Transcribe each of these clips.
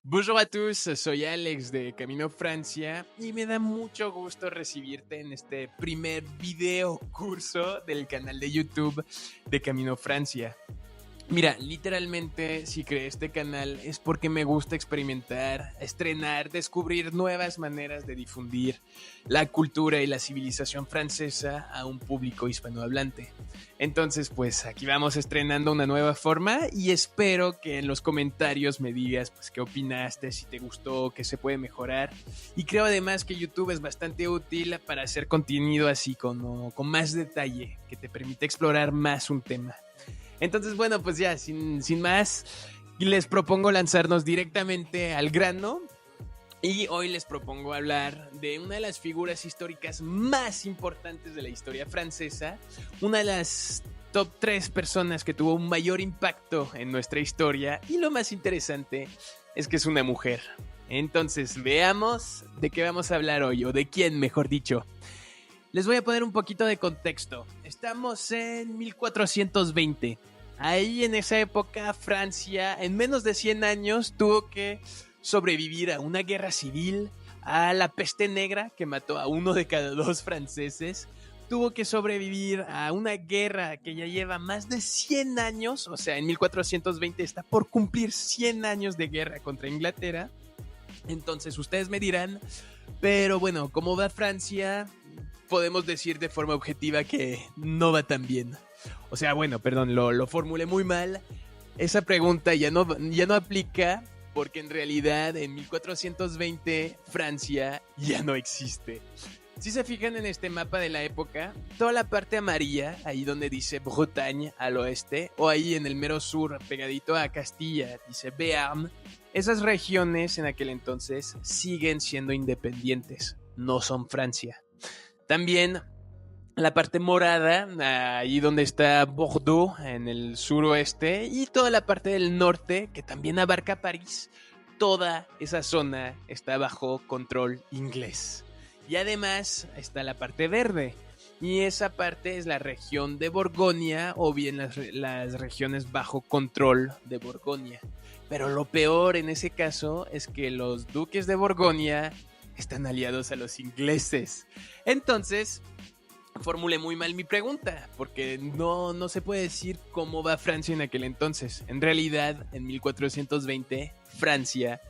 Bonjour a tous, soy Alex de Camino Francia y me da mucho gusto recibirte en este primer video curso del canal de YouTube de Camino Francia. Mira, literalmente si creé este canal es porque me gusta experimentar, estrenar, descubrir nuevas maneras de difundir la cultura y la civilización francesa a un público hispanohablante. Entonces, pues aquí vamos estrenando una nueva forma y espero que en los comentarios me digas pues qué opinaste, si te gustó, qué se puede mejorar. Y creo además que YouTube es bastante útil para hacer contenido así con más detalle, que te permite explorar más un tema. Entonces, bueno, pues ya, sin más, les propongo lanzarnos directamente al grano. Y hoy les propongo hablar de una de las figuras históricas más importantes de la historia francesa, una de las top 3 personas que tuvo un mayor impacto en nuestra historia, y lo más interesante es que es una mujer. Entonces, veamos de qué vamos a hablar hoy, o de quién, mejor dicho. Les voy a poner un poquito de contexto. Estamos en 1420. Ahí en esa época Francia, en menos de 100 años, tuvo que sobrevivir a una guerra civil, a la peste negra que mató a uno de cada dos franceses. Tuvo que sobrevivir a una guerra que ya lleva más de 100 años, o sea, en 1420 está por cumplir 100 años de guerra contra Inglaterra. Entonces ustedes me dirán, pero bueno, ¿cómo va Francia? Podemos decir de forma objetiva que no va tan bien. O sea, bueno, perdón, lo formulé muy mal. Esa pregunta ya no aplica porque en realidad en 1420 Francia ya no existe. Si se fijan en este mapa de la época, toda la parte amarilla, ahí donde dice Bretagne al oeste, o ahí en el mero sur, pegadito a Castilla, dice Béarn, esas regiones en aquel entonces siguen siendo independientes, no son Francia. También la parte morada, ahí donde está Bordeaux, en el suroeste, y toda la parte del norte, que también abarca París, toda esa zona está bajo control inglés. Y además está la parte verde, y esa parte es la región de Borgoña, o bien las regiones bajo control de Borgoña. Pero lo peor en ese caso es que los duques de Borgoña están aliados a los ingleses. Entonces, formulé muy mal mi pregunta, porque no se puede decir cómo va Francia en aquel entonces. En realidad, en 1420, Francia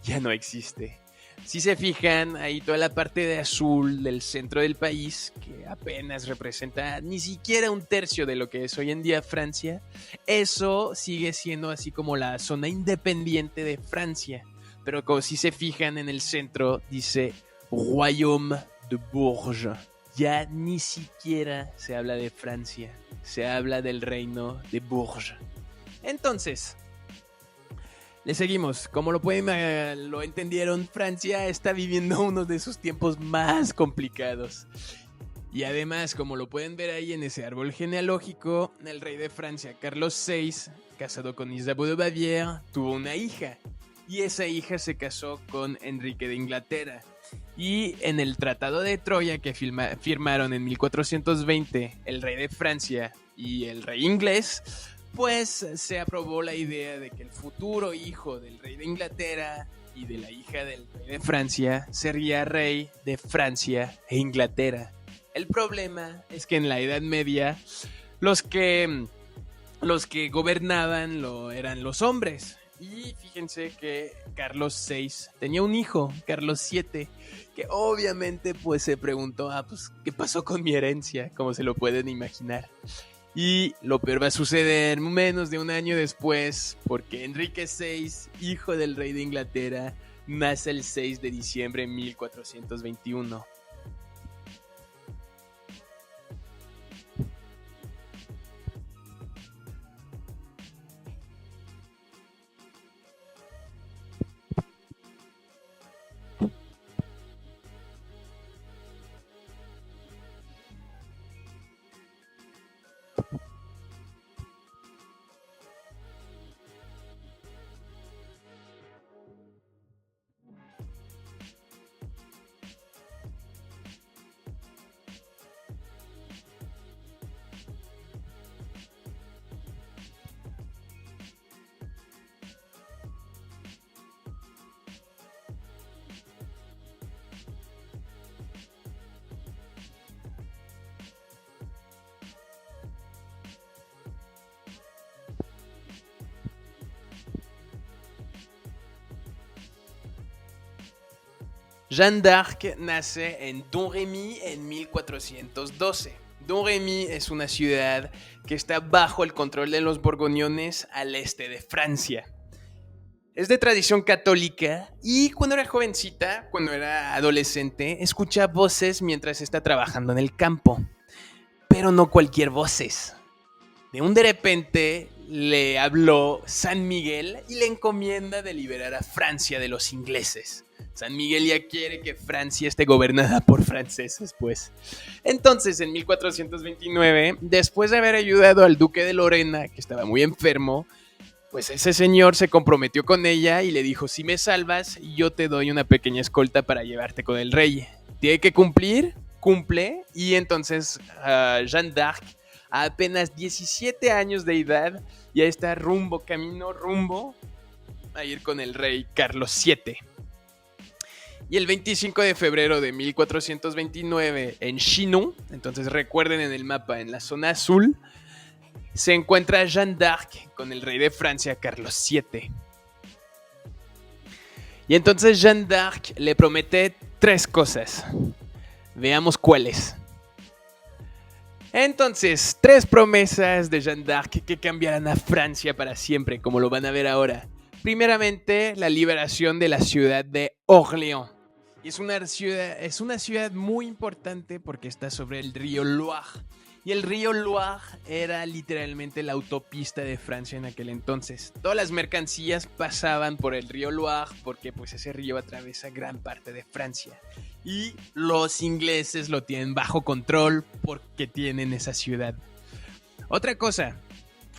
ya no existe. Si se fijan, ahí toda la parte de azul del centro del país, que apenas representa ni siquiera un tercio de lo que es hoy en día Francia, eso sigue siendo así como la zona independiente de Francia. Pero como si se fijan en el centro, dice Royaume de Bourges. Ya ni siquiera se habla de Francia, se habla del reino de Bourges. Entonces, le seguimos. Como lo entendieron, Francia está viviendo uno de sus tiempos más complicados. Y además, como lo pueden ver ahí en ese árbol genealógico, el rey de Francia, Carlos VI, casado con Isabel de Baviera, tuvo una hija. Y esa hija se casó con Enrique de Inglaterra. Y en el Tratado de Troya que firmaron en 1420 el rey de Francia y el rey inglés, pues se aprobó la idea de que el futuro hijo del rey de Inglaterra y de la hija del rey de Francia sería rey de Francia e Inglaterra. El problema es que en la Edad Media los que, los que gobernaban eran los hombres. Y fíjense que Carlos VI tenía un hijo, Carlos VII, que obviamente pues se preguntó, pues, ¿qué pasó con mi herencia? Como se lo pueden imaginar. Y lo peor va a suceder menos de un año después, porque Enrique VI, hijo del rey de Inglaterra, nace el 6 de diciembre de 1421. Jeanne d'Arc nace en Domremy en 1412. Domremy es una ciudad que está bajo el control de los borgoñones al este de Francia. Es de tradición católica y cuando era jovencita, cuando era adolescente, escucha voces mientras está trabajando en el campo. Pero no cualquier voces. De repente le habló San Miguel y le encomienda de liberar a Francia de los ingleses. San Miguel ya quiere que Francia esté gobernada por franceses, pues. Entonces, en 1429, después de haber ayudado al duque de Lorena, que estaba muy enfermo, pues ese señor se comprometió con ella y le dijo, si me salvas, yo te doy una pequeña escolta para llevarte con el rey. Tiene que cumplir, cumple, y entonces Jeanne d'Arc, a apenas 17 años de edad, ya está camino rumbo a ir con el rey Carlos VII. Y el 25 de febrero de 1429, en Chinon, entonces recuerden en el mapa, en la zona azul, se encuentra Jeanne d'Arc con el rey de Francia, Carlos VII. Y entonces Jeanne d'Arc le promete 3 cosas. Veamos cuáles. Entonces, 3 promesas de Jeanne d'Arc que cambiarán a Francia para siempre, como lo van a ver ahora. Primeramente, la liberación de la ciudad de Orléans. Y es una ciudad muy importante porque está sobre el río Loire. Y el río Loire era literalmente la autopista de Francia en aquel entonces. Todas las mercancías pasaban por el río Loire porque pues ese río atraviesa gran parte de Francia. Y los ingleses lo tienen bajo control porque tienen esa ciudad. Otra cosa,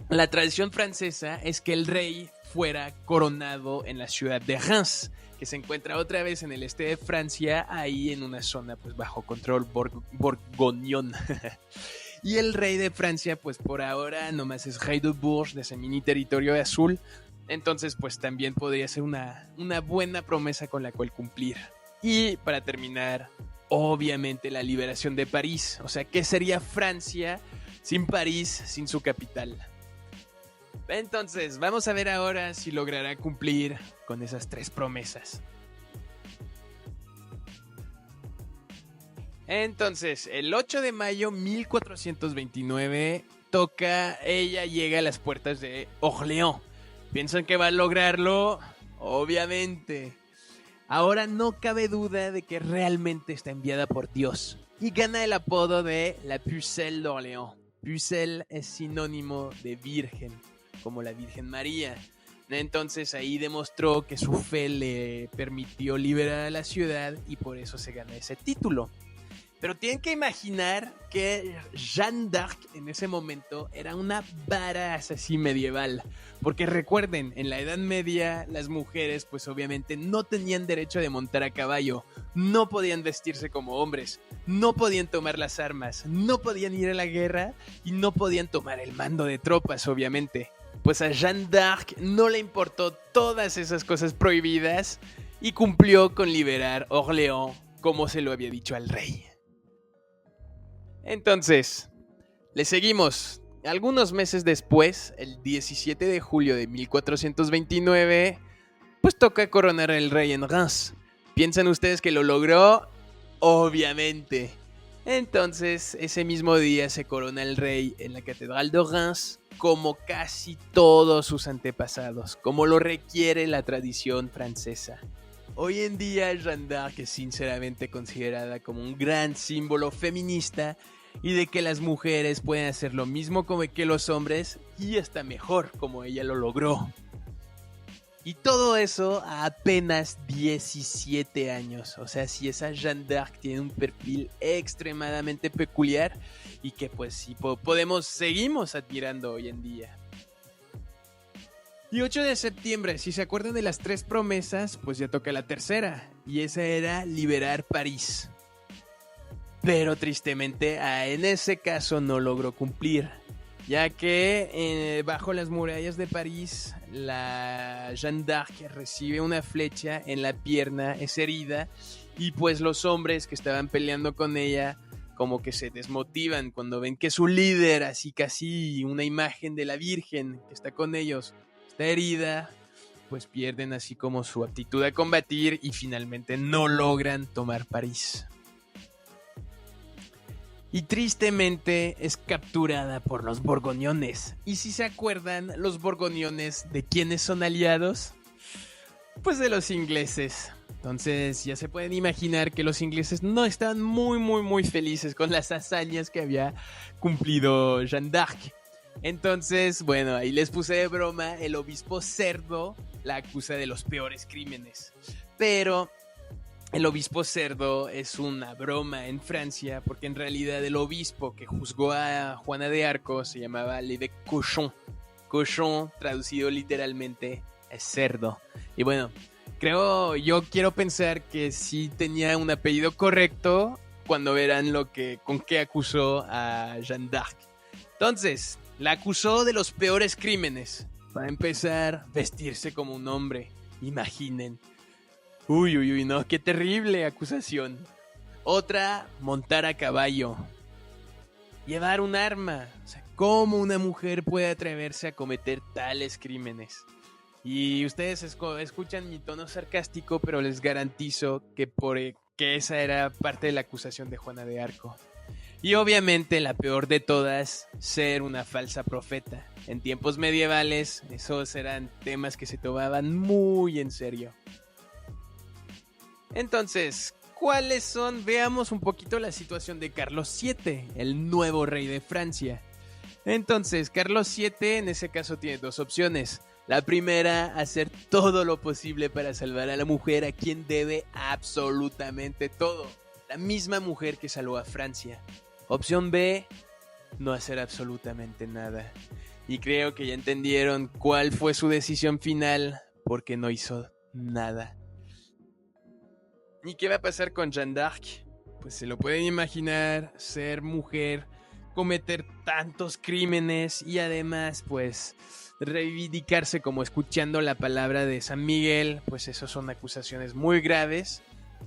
la tradición francesa es que el rey fuera coronado en la ciudad de Reims, que se encuentra otra vez en el este de Francia, ahí en una zona pues bajo control borgoñón. Y el rey de Francia, pues por ahora nomás es rey de Bourges, de ese mini territorio azul. Entonces, pues también podría ser una buena promesa con la cual cumplir. Y para terminar, obviamente la liberación de París. O sea, ¿qué sería Francia sin París, sin su capital? Entonces, vamos a ver ahora si logrará cumplir con esas 3 promesas. Entonces, el 8 de mayo de 1429 ella llega a las puertas de Orléans. ¿Piensan que va a lograrlo? Obviamente. Ahora no cabe duda de que realmente está enviada por Dios. Y gana el apodo de la Pucelle d'Orléans. Pucelle es sinónimo de virgen, como la Virgen María. Entonces ahí demostró que su fe le permitió liberar a la ciudad y por eso se gana ese título. Pero tienen que imaginar que Jeanne d'Arc en ese momento era una badass así medieval. Porque recuerden, en la Edad Media las mujeres pues obviamente no tenían derecho de montar a caballo. No podían vestirse como hombres. No podían tomar las armas. No podían ir a la guerra. Y no podían tomar el mando de tropas, obviamente. Pues a Jeanne d'Arc no le importó todas esas cosas prohibidas. Y cumplió con liberar Orléans como se lo había dicho al rey. Entonces, le seguimos. Algunos meses después, el 17 de julio de 1429, pues toca coronar al rey en Reims. ¿Piensan ustedes que lo logró? Obviamente. Entonces, ese mismo día se corona el rey en la Catedral de Reims, como casi todos sus antepasados, como lo requiere la tradición francesa. Hoy en día Jeanne d'Arc es sinceramente considerada como un gran símbolo feminista y de que las mujeres pueden hacer lo mismo como que los hombres y hasta mejor como ella lo logró. Y todo eso a apenas 17 años. O sea, si esa Jeanne d'Arc tiene un perfil extremadamente peculiar y que pues sí seguimos admirando hoy en día. Y 8 de septiembre, si se acuerdan de las 3 promesas, pues ya toca la tercera. Y esa era liberar París. Pero tristemente, en ese caso no logró cumplir. Ya que bajo las murallas de París, la Jeanne d'Arc recibe una flecha en la pierna, es herida. Y pues los hombres que estaban peleando con ella como que se desmotivan cuando ven que su líder, así casi una imagen de la Virgen que está con ellos, está herida. pues pierden así como su aptitud a combatir y finalmente no logran tomar París. Y tristemente es capturada por los borgoñones. Y si se acuerdan, los borgoñones, ¿de quiénes son aliados? Pues de los ingleses. Entonces ya se pueden imaginar que los ingleses no estaban muy felices con las hazañas que había cumplido Jeanne d'Arc. Entonces, bueno, ahí les puse de broma, el obispo cerdo la acusa de los peores crímenes. Pero el obispo cerdo es una broma en Francia, porque en realidad el obispo que juzgó a Juana de Arco se llamaba l'évêque Cochon. Cochon, traducido literalmente, es cerdo. Y bueno, quiero pensar que sí tenía un apellido correcto cuando verán con qué acusó a Jeanne d'Arc. Entonces, la acusó de los peores crímenes. Para empezar, vestirse como un hombre. Imaginen. Uy, no, qué terrible acusación. Otra, montar a caballo. Llevar un arma. O sea, ¿cómo una mujer puede atreverse a cometer tales crímenes? Y ustedes escuchan mi tono sarcástico, pero les garantizo que esa era parte de la acusación de Juana de Arco. Y obviamente la peor de todas, ser una falsa profeta. En tiempos medievales, esos eran temas que se tomaban muy en serio. Entonces, ¿cuáles son? Veamos un poquito la situación de Carlos VII, el nuevo rey de Francia. Entonces, Carlos VII en ese caso tiene dos opciones. La primera, hacer todo lo posible para salvar a la mujer a quien debe absolutamente todo. La misma mujer que salvó a Francia. Opción B, no hacer absolutamente nada. Y creo que ya entendieron cuál fue su decisión final, porque no hizo nada. ¿Y qué va a pasar con Jeanne d'Arc? Pues se lo pueden imaginar, ser mujer, cometer tantos crímenes y además pues reivindicarse como escuchando la palabra de San Miguel, pues esas son acusaciones muy graves.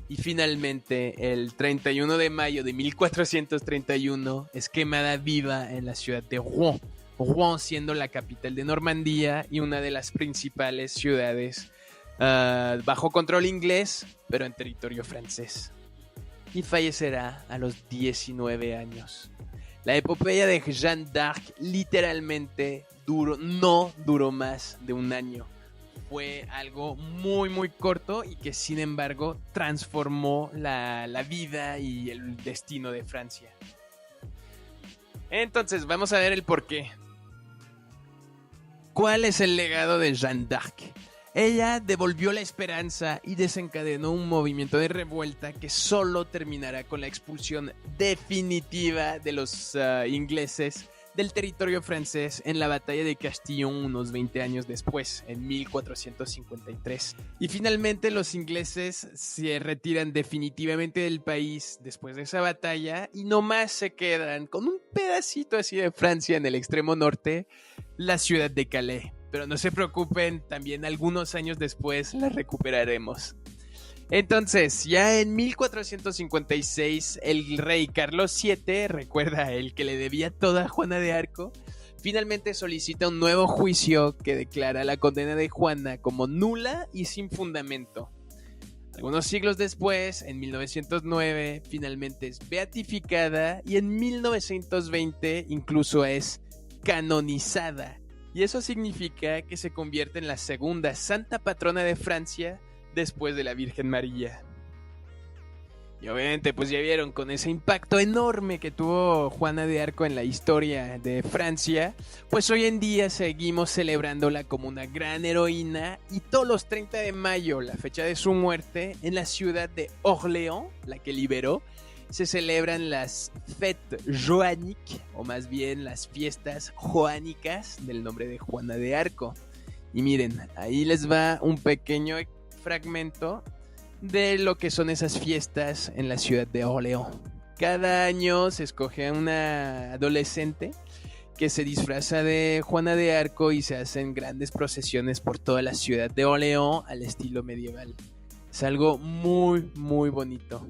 Y finalmente, el 31 de mayo de 1431 es quemada viva en la ciudad de Rouen. Rouen siendo la capital de Normandía y una de las principales ciudades bajo control inglés, pero en territorio francés. Y fallecerá a los 19 años. La epopeya de Jeanne d'Arc literalmente no duró más de un año. Fue algo muy corto y que sin embargo transformó la vida y el destino de Francia. Entonces vamos a ver el porqué. ¿Cuál es el legado de Jeanne d'Arc? Ella devolvió la esperanza y desencadenó un movimiento de revuelta que solo terminará con la expulsión definitiva de los ingleses del territorio francés en la batalla de Castillon unos 20 años después, en 1453. Y finalmente los ingleses se retiran definitivamente del país después de esa batalla y nomás se quedan con un pedacito así de Francia en el extremo norte, la ciudad de Calais. Pero no se preocupen, también algunos años después la recuperaremos. Entonces, ya en 1456, el rey Carlos VII, recuerda el que le debía toda a Juana de Arco, finalmente solicita un nuevo juicio que declara la condena de Juana como nula y sin fundamento. Algunos siglos después, en 1909, finalmente es beatificada y en 1920 incluso es canonizada. Y eso significa que se convierte en la segunda santa patrona de Francia después de la Virgen María. Y obviamente pues ya vieron, con ese impacto enorme que tuvo Juana de Arco en la historia de Francia, pues hoy en día seguimos celebrándola como una gran heroína y todos los 30 de mayo, la fecha de su muerte, en la ciudad de Orléans, la que liberó, se celebran las Fêtes Joanniques, o más bien las fiestas joánicas del nombre de Juana de Arco. Y miren, ahí les va un pequeño fragmento de lo que son esas fiestas en la ciudad de Orléans. Cada año se escoge a una adolescente que se disfraza de Juana de Arco y se hacen grandes procesiones por toda la ciudad de Orléans al estilo medieval. Es algo muy bonito.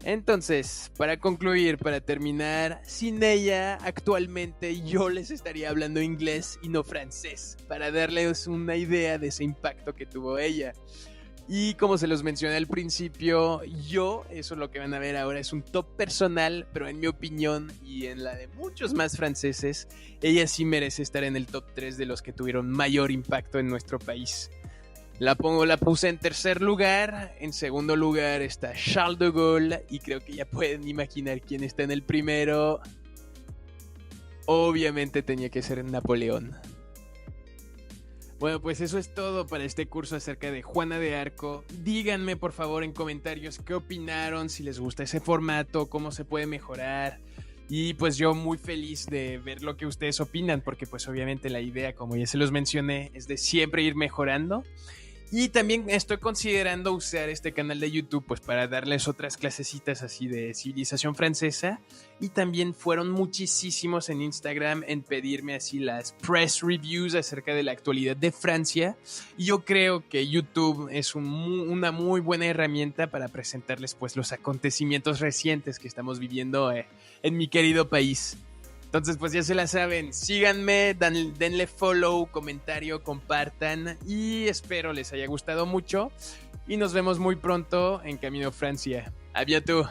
Entonces, para concluir, para terminar, sin ella, actualmente yo les estaría hablando inglés y no francés, para darles una idea de ese impacto que tuvo ella. Y como se los mencioné al principio, eso es lo que van a ver ahora, es un top personal, pero en mi opinión y en la de muchos más franceses, ella sí merece estar en el top 3 de los que tuvieron mayor impacto en nuestro país. La puse en tercer lugar, en segundo lugar está Charles de Gaulle, y creo que ya pueden imaginar quién está en el primero. Obviamente tenía que ser Napoleón. Bueno, pues eso es todo para este curso acerca de Juana de Arco. Díganme por favor en comentarios qué opinaron, si les gusta ese formato, cómo se puede mejorar. Y pues yo muy feliz de ver lo que ustedes opinan, porque pues obviamente la idea, como ya se los mencioné, es de siempre ir mejorando. Y también estoy considerando usar este canal de YouTube pues para darles otras clasecitas así de civilización francesa. Y también fueron muchísimos en Instagram en pedirme así las press reviews acerca de la actualidad de Francia. Y yo creo que YouTube es una muy buena herramienta para presentarles pues los acontecimientos recientes que estamos viviendo en mi querido país. Entonces pues ya se la saben, síganme, denle follow, comentario, compartan y espero les haya gustado mucho y nos vemos muy pronto en Camino Francia. A bientôt.